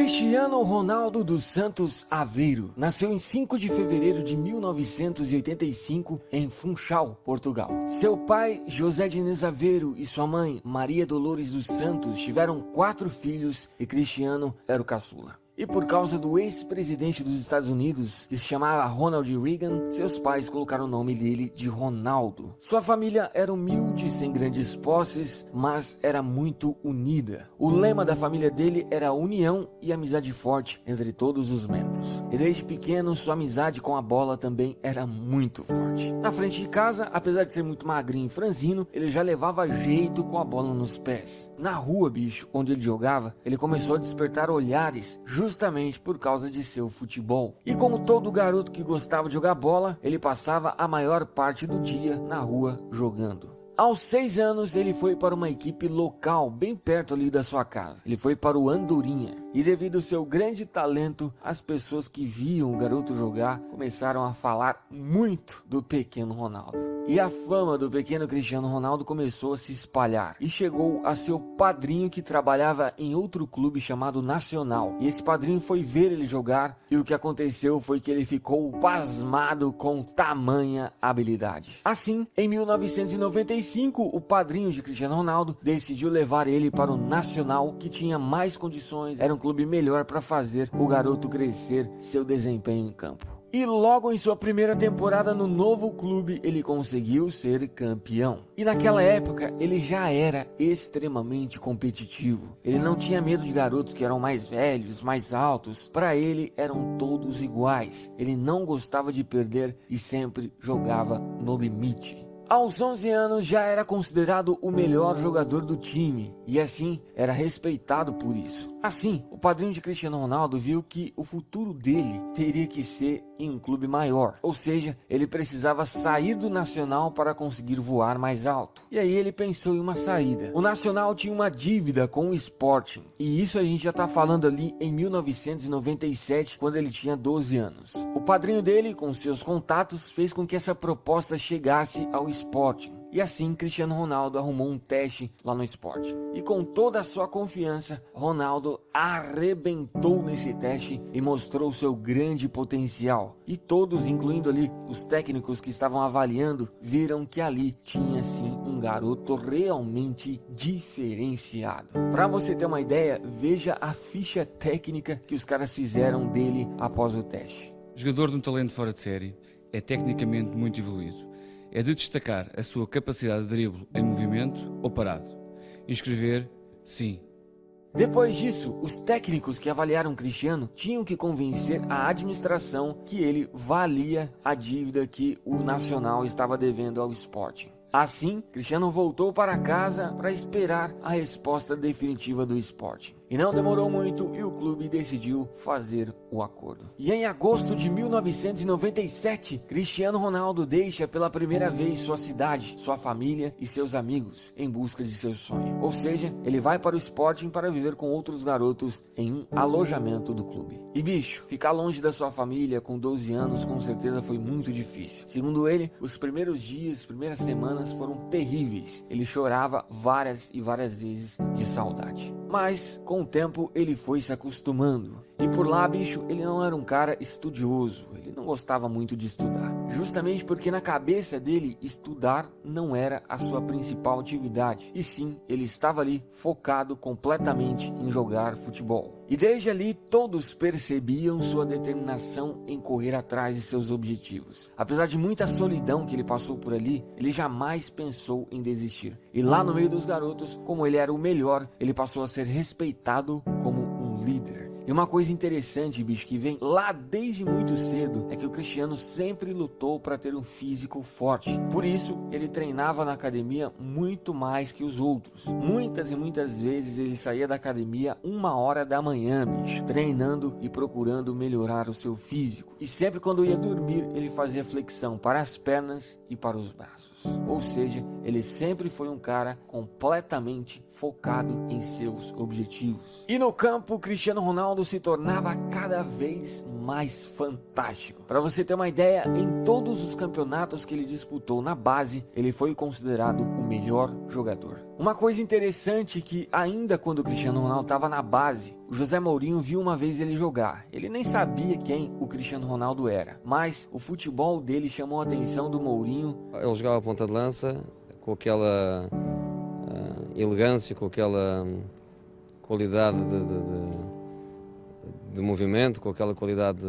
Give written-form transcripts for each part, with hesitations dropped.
Cristiano Ronaldo dos Santos Aveiro nasceu em 5 de fevereiro de 1985 em Funchal, Portugal. Seu pai, José Diniz Aveiro, e sua mãe, Maria Dolores dos Santos, tiveram 4 filhos e Cristiano era o caçula. E por causa do ex-presidente dos Estados Unidos, que se chamava Ronald Reagan, seus pais colocaram o nome dele de Ronaldo. Sua família era humilde, sem grandes posses, mas era muito unida. O lema da família dele era união e amizade forte entre todos os membros. E desde pequeno, sua amizade com a bola também era muito forte. Na frente de casa, apesar de ser muito magrinho e franzino, ele já levava jeito com a bola nos pés. Na rua, bicho, onde ele jogava, ele começou a despertar olhares justamente por causa de seu futebol. E como todo garoto que gostava de jogar bola, ele passava a maior parte do dia na rua jogando. Aos 6 anos, ele foi para uma equipe local, bem perto ali da sua casa. Ele foi para o Andorinha. E devido ao seu grande talento, as pessoas que viam o garoto jogar começaram a falar muito do pequeno Ronaldo. E a fama do pequeno Cristiano Ronaldo começou a se espalhar. E chegou a seu padrinho, que trabalhava em outro clube chamado Nacional. E esse padrinho foi ver ele jogar. E o que aconteceu foi que ele ficou pasmado com tamanha habilidade. Assim, em 1995, o padrinho de Cristiano Ronaldo decidiu levar ele para o Nacional, que tinha mais condições, era um clube melhor para fazer o garoto crescer seu desempenho em campo. E logo em sua primeira temporada no novo clube, ele conseguiu ser campeão. E naquela época, ele já era extremamente competitivo. Ele não tinha medo de garotos que eram mais velhos, mais altos. Para ele, eram todos iguais. Ele não gostava de perder e sempre jogava no limite. Aos 11 anos já era considerado o melhor jogador do time e assim era respeitado por isso. Assim, o padrinho de Cristiano Ronaldo viu que o futuro dele teria que ser em um clube maior, ou seja, ele precisava sair do Nacional para conseguir voar mais alto. E aí ele pensou em uma saída. O Nacional tinha uma dívida com o Sporting, e isso a gente já está falando ali em 1997, quando ele tinha 12 anos. O padrinho dele, com seus contatos, fez com que essa proposta chegasse ao Sporting. E assim, Cristiano Ronaldo arrumou um teste lá no Sporting. E com toda a sua confiança, Ronaldo arrebentou nesse teste e mostrou seu grande potencial. E todos, incluindo ali os técnicos que estavam avaliando, viram que ali tinha sim um garoto realmente diferenciado. Para você ter uma ideia, veja a ficha técnica que os caras fizeram dele após o teste. Jogador de um talento fora de série, é tecnicamente muito evoluído. É de destacar a sua capacidade de drible em movimento ou parado. Inscrever, sim. Depois disso, os técnicos que avaliaram Cristiano tinham que convencer a administração que ele valia a dívida que o Nacional estava devendo ao Sporting. Assim, Cristiano voltou para casa para esperar a resposta definitiva do Sporting. E não demorou muito e o clube decidiu fazer o acordo. E em agosto de 1997, Cristiano Ronaldo deixa pela primeira vez sua cidade, sua família e seus amigos em busca de seu sonho. Ou seja, ele vai para o Sporting para viver com outros garotos em um alojamento do clube. E bicho, ficar longe da sua família com 12 anos com certeza foi muito difícil. Segundo ele, os primeiros dias, primeiras semanas foram terríveis. Ele chorava várias e várias vezes de saudade. Mas com o tempo ele foi se acostumando. E por lá, bicho, ele não era um cara estudioso, ele não gostava muito de estudar. Justamente porque na cabeça dele, estudar não era a sua principal atividade. E sim, ele estava ali focado completamente em jogar futebol. E desde ali, todos percebiam sua determinação em correr atrás de seus objetivos. Apesar de muita solidão que ele passou por ali, ele jamais pensou em desistir. E lá no meio dos garotos, como ele era o melhor, ele passou a ser respeitado como um líder. E uma coisa interessante, bicho, que vem lá desde muito cedo, é que o Cristiano sempre lutou para ter um físico forte. Por isso, ele treinava na academia muito mais que os outros. Muitas e muitas vezes ele saía da academia 1h da manhã, bicho, treinando e procurando melhorar o seu físico. E sempre quando ia dormir, ele fazia flexão para as pernas e para os braços. Ou seja, ele sempre foi um cara completamente focado em seus objetivos. E no campo, Cristiano Ronaldo se tornava cada vez mais fantástico. Para você ter uma ideia, em todos os campeonatos que ele disputou na base, ele foi considerado o melhor jogador. Uma coisa interessante que ainda quando o Cristiano Ronaldo estava na base, o José Mourinho viu uma vez ele jogar. Ele nem sabia quem o Cristiano Ronaldo era, mas o futebol dele chamou a atenção do Mourinho. Ele jogava a ponta de lança com aquela elegância, com aquela qualidade de movimento, com aquela qualidade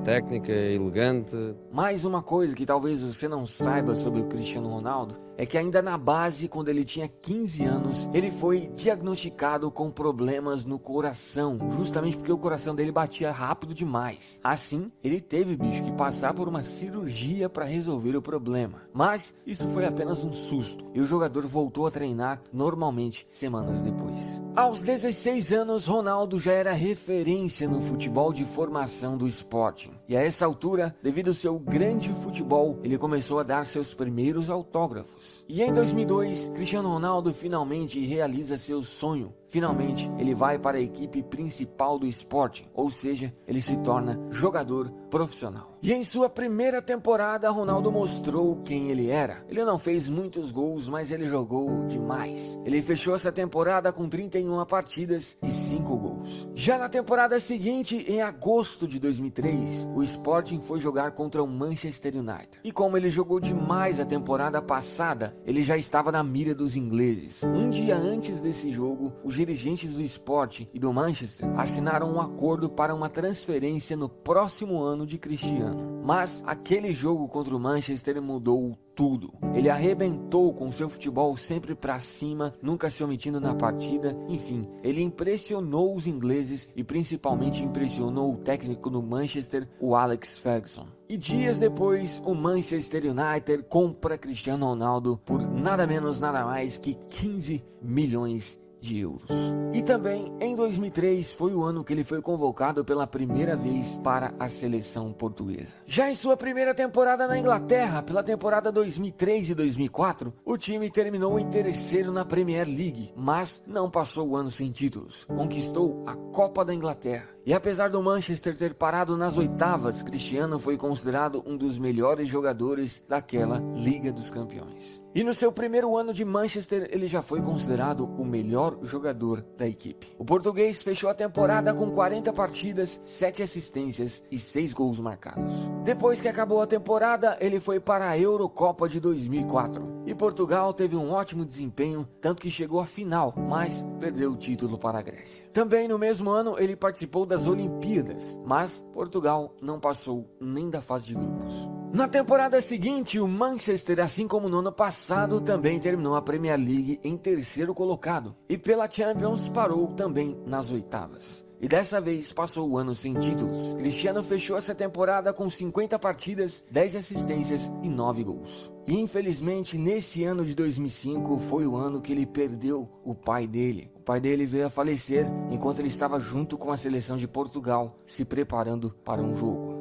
técnica, elegante. Mais uma coisa que talvez você não saiba sobre o Cristiano Ronaldo é que ainda na base, quando ele tinha 15 anos, ele foi diagnosticado com problemas no coração, justamente porque o coração dele batia rápido demais. Assim, ele teve, que passar por uma cirurgia para resolver o problema. Mas isso foi apenas um susto e o jogador voltou a treinar normalmente semanas depois. Aos 16 anos, Ronaldo já era referência no futebol de formação do Sporting. E a essa altura, devido ao seu grande futebol, ele começou a dar seus primeiros autógrafos. E em 2002, Cristiano Ronaldo finalmente realiza seu sonho. Finalmente, ele vai para a equipe principal do Sporting, ou seja, ele se torna jogador profissional. E em sua primeira temporada, Ronaldo mostrou quem ele era. Ele não fez muitos gols, mas ele jogou demais. Ele fechou essa temporada com 31 partidas e 5 gols. Já na temporada seguinte, em agosto de 2003, o Sporting foi jogar contra o Manchester United. E como ele jogou demais a temporada passada, ele já estava na mira dos ingleses. Um dia antes desse jogo, os dirigentes do Sporting e do Manchester assinaram um acordo para uma transferência no próximo ano de Cristiano. Mas aquele jogo contra o Manchester mudou tudo. Ele arrebentou com seu futebol sempre para cima, nunca se omitindo na partida. Enfim, ele impressionou os ingleses e principalmente impressionou o técnico do Manchester, o Alex Ferguson. E dias depois, o Manchester United compra Cristiano Ronaldo por nada menos, nada mais que 15 milhões de euros. E também em 2003 foi o ano que ele foi convocado pela primeira vez para a seleção portuguesa. Já em sua primeira temporada na Inglaterra, pela temporada 2003 e 2004, o time terminou em terceiro na Premier League, mas não passou o ano sem títulos. Conquistou a Copa da Inglaterra. E apesar do Manchester ter parado nas oitavas, Cristiano foi considerado um dos melhores jogadores daquela Liga dos Campeões. E no seu primeiro ano de Manchester, ele já foi considerado o melhor jogador da equipe. O português fechou a temporada com 40 partidas, 7 assistências e 6 gols marcados. Depois que acabou a temporada, ele foi para a Eurocopa de 2004. E Portugal teve um ótimo desempenho, tanto que chegou à final, mas perdeu o título para a Grécia. Também no mesmo ano, ele participou das Olimpíadas, mas Portugal não passou nem da fase de grupos. Na temporada seguinte, o Manchester, assim como no ano passado, também terminou a Premier League em terceiro colocado e pela Champions parou também nas oitavas. E dessa vez passou o ano sem títulos. Cristiano fechou essa temporada com 50 partidas, 10 assistências e 9 gols. E infelizmente nesse ano de 2005 foi o ano que ele perdeu o pai dele. O pai dele veio a falecer enquanto ele estava junto com a seleção de Portugal se preparando para um jogo.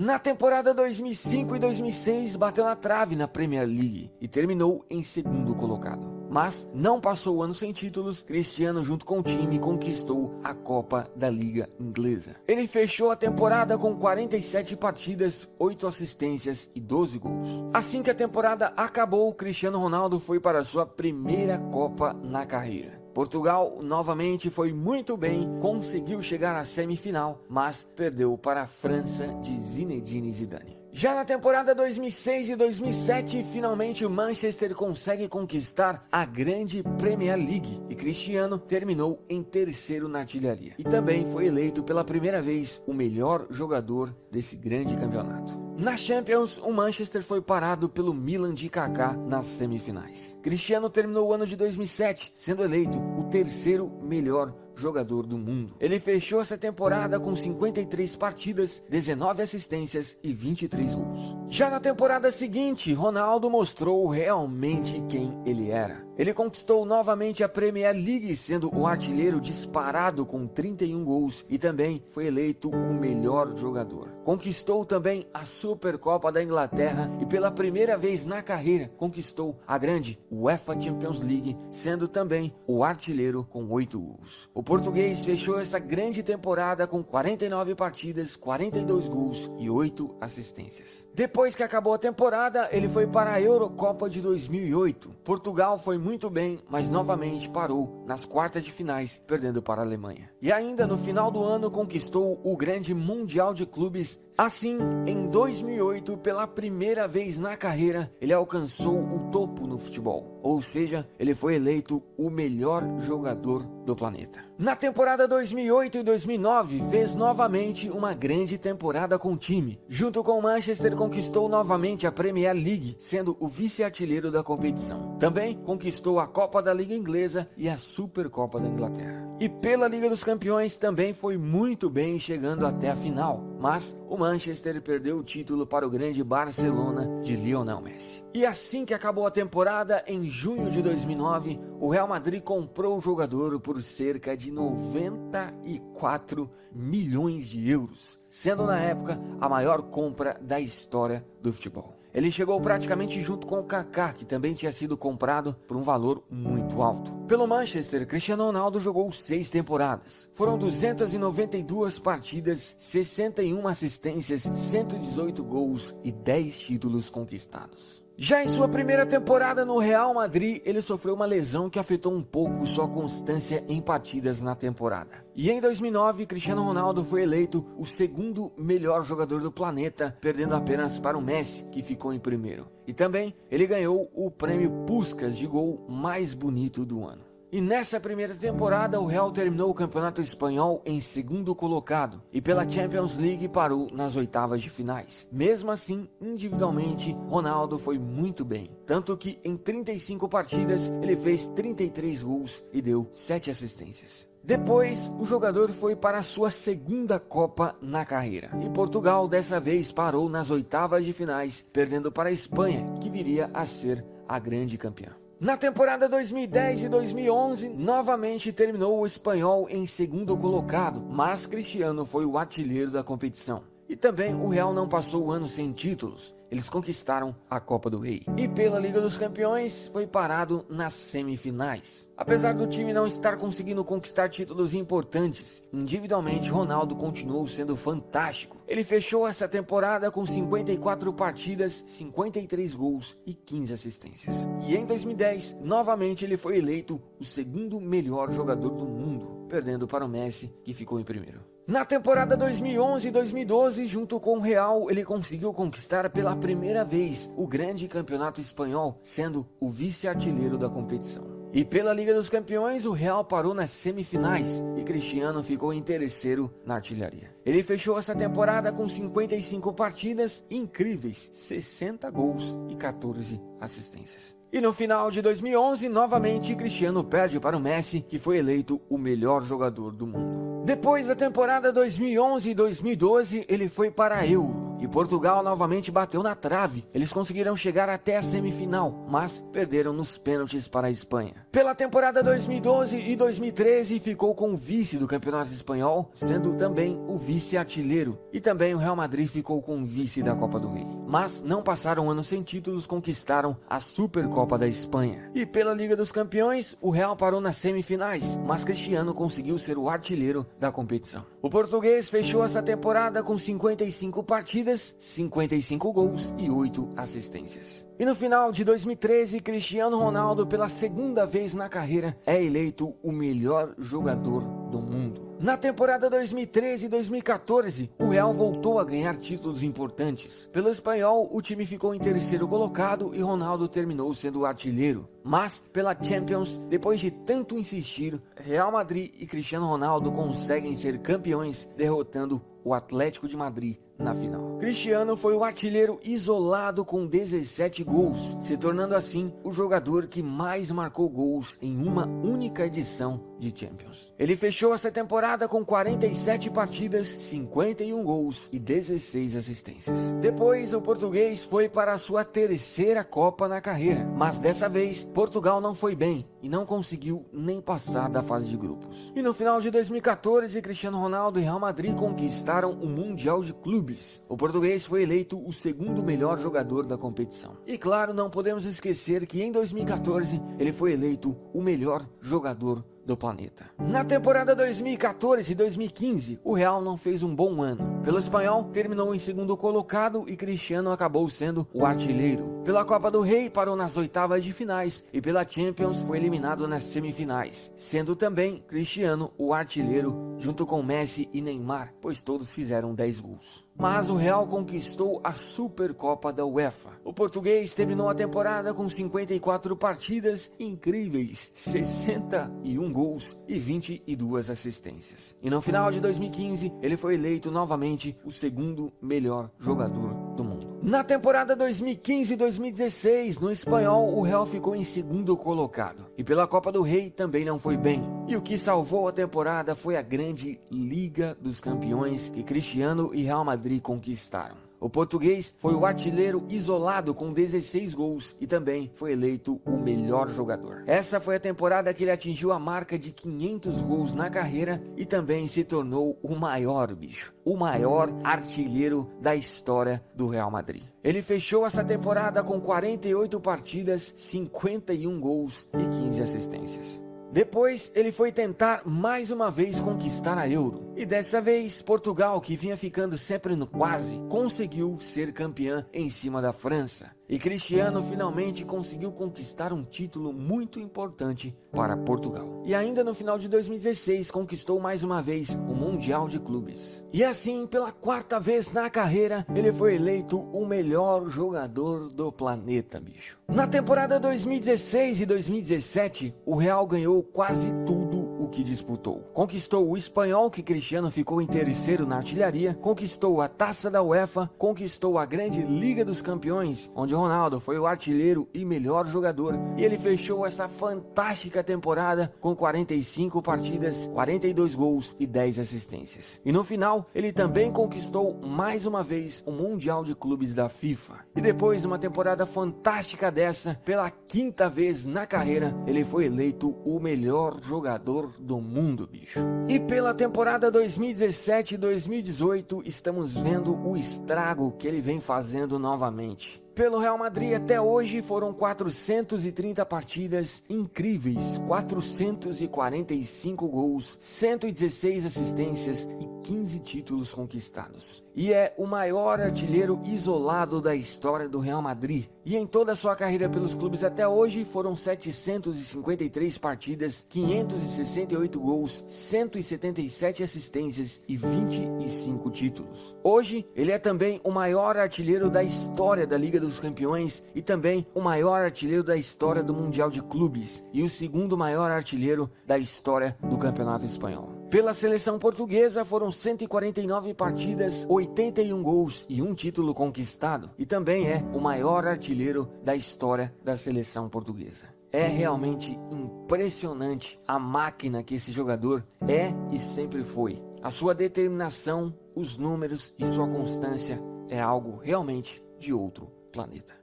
Na temporada 2005 e 2006 bateu na trave na Premier League e terminou em segundo colocado. Mas não passou o ano sem títulos. Cristiano junto com o time conquistou a Copa da Liga Inglesa. Ele fechou a temporada com 47 partidas, 8 assistências e 12 gols. Assim que a temporada acabou, Cristiano Ronaldo foi para a sua primeira Copa na carreira. Portugal novamente foi muito bem, conseguiu chegar à semifinal, mas perdeu para a França de Zinedine Zidane. Já na temporada 2006 e 2007, finalmente o Manchester consegue conquistar a grande Premier League e Cristiano terminou em terceiro na artilharia. E também foi eleito pela primeira vez o melhor jogador desse grande campeonato. Na Champions, o Manchester foi parado pelo Milan de Kaká nas semifinais. Cristiano terminou o ano de 2007, sendo eleito o terceiro melhor jogador do mundo. Ele fechou essa temporada com 53 partidas, 19 assistências e 23 gols. Já na temporada seguinte, Ronaldo mostrou realmente quem ele era. ele conquistou novamente a Premier League, sendo o artilheiro disparado com 31 gols e também foi eleito o melhor jogador. Conquistou também a Supercopa da Inglaterra e pela primeira vez na carreira conquistou a grande UEFA Champions League, sendo também o artilheiro com 8 gols. O português fechou essa grande temporada com 49 partidas, 42 gols e 8 assistências. Depois que acabou a temporada, ele foi para a Eurocopa de 2008. Portugal foi muito bem, mas novamente parou nas quartas de finais, perdendo para a Alemanha. E ainda no final do ano conquistou o grande Mundial de Clubes. Assim, em 2008, pela primeira vez na carreira, ele alcançou o topo no futebol. Ou seja, ele foi eleito o melhor jogador do planeta. Na temporada 2008 e 2009, fez novamente uma grande temporada com o time. Junto com o Manchester, conquistou novamente a Premier League, sendo o vice-artilheiro da competição. Também conquistou a Copa da Liga Inglesa e a Supercopa da Inglaterra. E pela Liga dos Campeões também foi muito bem, chegando até a final. Mas o Manchester perdeu o título para o grande Barcelona de Lionel Messi. E assim que acabou a temporada, em junho de 2009, o Real Madrid comprou o jogador por cerca de 94 milhões de euros, sendo na época a maior compra da história do futebol. Ele chegou praticamente junto com o Kaká, que também tinha sido comprado por um valor muito alto. Pelo Manchester, Cristiano Ronaldo jogou 6 temporadas. Foram 292 partidas, 61 assistências, 118 gols e 10 títulos conquistados. Já em sua primeira temporada no Real Madrid, ele sofreu uma lesão que afetou um pouco sua constância em partidas na temporada. E em 2009, Cristiano Ronaldo foi eleito o segundo melhor jogador do planeta, perdendo apenas para o Messi, que ficou em primeiro. E também ele ganhou o prêmio Puskás de gol mais bonito do ano. E nessa primeira temporada, o Real terminou o Campeonato Espanhol em segundo colocado e pela Champions League parou nas oitavas de finais. Mesmo assim, individualmente, Ronaldo foi muito bem. Tanto que em 35 partidas, ele fez 33 gols e deu 7 assistências. Depois, o jogador foi para a sua segunda Copa na carreira. E Portugal dessa vez parou nas oitavas de finais, perdendo para a Espanha, que viria a ser a grande campeã. Na temporada 2010 e 2011, novamente terminou o Espanhol em segundo colocado, mas Cristiano foi o artilheiro da competição. E também o Real não passou o ano sem títulos. Eles conquistaram a Copa do Rei. E pela Liga dos Campeões foi parado nas semifinais. Apesar do time não estar conseguindo conquistar títulos importantes, individualmente Ronaldo continuou sendo fantástico. Ele fechou essa temporada com 54 partidas, 53 gols e 15 assistências. E em 2010, novamente ele foi eleito o segundo melhor jogador do mundo, perdendo para o Messi, que ficou em primeiro. Na temporada 2011 e 2012, junto com o Real, ele conseguiu conquistar pela primeira vez o grande campeonato espanhol, sendo o vice-artilheiro da competição. E pela Liga dos Campeões, o Real parou nas semifinais e Cristiano ficou em terceiro na artilharia. Ele fechou essa temporada com 55 partidas, incríveis 60 gols e 14 assistências. E no final de 2011, novamente Cristiano perde para o Messi, que foi eleito o melhor jogador do mundo. Depois da temporada 2011 e 2012, ele foi para a Euro. E Portugal novamente bateu na trave. Eles conseguiram chegar até a semifinal, mas perderam nos pênaltis para a Espanha. Pela temporada 2012 e 2013, ficou com o vice do Campeonato Espanhol, sendo também o vice-artilheiro. E também o Real Madrid ficou com o vice da Copa do Rei. Mas não passaram um ano sem títulos, conquistaram a Supercopa da Espanha. E pela Liga dos Campeões, o Real parou nas semifinais, mas Cristiano conseguiu ser o artilheiro da competição. O português fechou essa temporada com 55 partidas, 55 gols e 8 assistências. E no final de 2013, Cristiano Ronaldo, pela segunda vez na carreira, é eleito o melhor jogador do mundo. Na temporada 2013 e 2014, o Real voltou a ganhar títulos importantes. Pelo espanhol, o time ficou em terceiro colocado e Ronaldo terminou sendo o artilheiro. Mas, pela Champions, depois de tanto insistir, Real Madrid e Cristiano Ronaldo conseguem ser campeões, derrotando o Atlético de Madrid na final. Cristiano foi o artilheiro isolado com 17 gols, se tornando assim o jogador que mais marcou gols em uma única edição de Champions. Ele fechou essa temporada temporada com 47 partidas, 51 gols e 16 assistências. Depois, o português foi para a sua terceira Copa na carreira, mas dessa vez, Portugal não foi bem e não conseguiu nem passar da fase de grupos. E no final de 2014, Cristiano Ronaldo e Real Madrid conquistaram o Mundial de Clubes. O português foi eleito o segundo melhor jogador da competição. E claro, não podemos esquecer que em 2014 ele foi eleito o melhor jogador do planeta. Na temporada 2014 e 2015, o Real não fez um bom ano. Pelo espanhol, terminou em segundo colocado e Cristiano acabou sendo o artilheiro. Pela Copa do Rei, parou nas oitavas de finais e pela Champions foi eliminado nas semifinais, sendo também Cristiano o artilheiro junto com Messi e Neymar, pois todos fizeram 10 gols. Mas o Real conquistou a Supercopa da UEFA. O português terminou a temporada com 54 partidas incríveis, 61 gols e 22 assistências. E no final de 2015, ele foi eleito novamente o segundo melhor jogador do mundo. Na temporada 2015-2016, no espanhol, o Real ficou em segundo colocado. E pela Copa do Rei também não foi bem. E o que salvou a temporada foi a grande Liga dos Campeões que Cristiano e Real Madrid conquistaram. O português foi o artilheiro isolado com 16 gols e também foi eleito o melhor jogador. Essa foi a temporada que ele atingiu a marca de 500 gols na carreira e também se tornou o maior artilheiro da história do Real Madrid. Ele fechou essa temporada com 48 partidas, 51 gols e 15 assistências. Depois, ele foi tentar mais uma vez conquistar a Euro. E dessa vez, Portugal, que vinha ficando sempre no quase, conseguiu ser campeã em cima da França. E Cristiano finalmente conseguiu conquistar um título muito importante para Portugal. E ainda no final de 2016, conquistou mais uma vez o Mundial de Clubes. E assim, pela quarta vez na carreira, ele foi eleito o melhor jogador do planeta, bicho. Na temporada 2016 e 2017, o Real ganhou quase tudo o que disputou. Conquistou o espanhol, que Cristiano ficou em terceiro na artilharia, conquistou a Taça da UEFA, conquistou a grande Liga dos Campeões, onde Ronaldo foi o artilheiro e melhor jogador, e ele fechou essa fantástica temporada com 45 partidas, 42 gols e 10 assistências. E no final, ele também conquistou mais uma vez o Mundial de Clubes da FIFA. E depois de uma temporada fantástica dessa, pela quinta vez na carreira, ele foi eleito o melhor jogador do mundo, bicho. E pela temporada 2017 e 2018, estamos vendo o estrago que ele vem fazendo novamente. Pelo Real Madrid até hoje foram 430 partidas incríveis, 445 gols, 116 assistências e 15 títulos conquistados. E é o maior artilheiro isolado da história do Real Madrid. E em toda a sua carreira pelos clubes até hoje foram 753 partidas, 568 gols, 177 assistências e 25 títulos. Hoje, ele é também o maior artilheiro da história da Liga dos Campeões e também o maior artilheiro da história do Mundial de Clubes e o segundo maior artilheiro da história do Campeonato Espanhol. Pela seleção portuguesa foram 149 partidas, 81 gols e um título conquistado, e também é o maior artilheiro da história da seleção portuguesa. É realmente impressionante a máquina que esse jogador é e sempre foi. A sua determinação, os números e sua constância é algo realmente de outro planeta.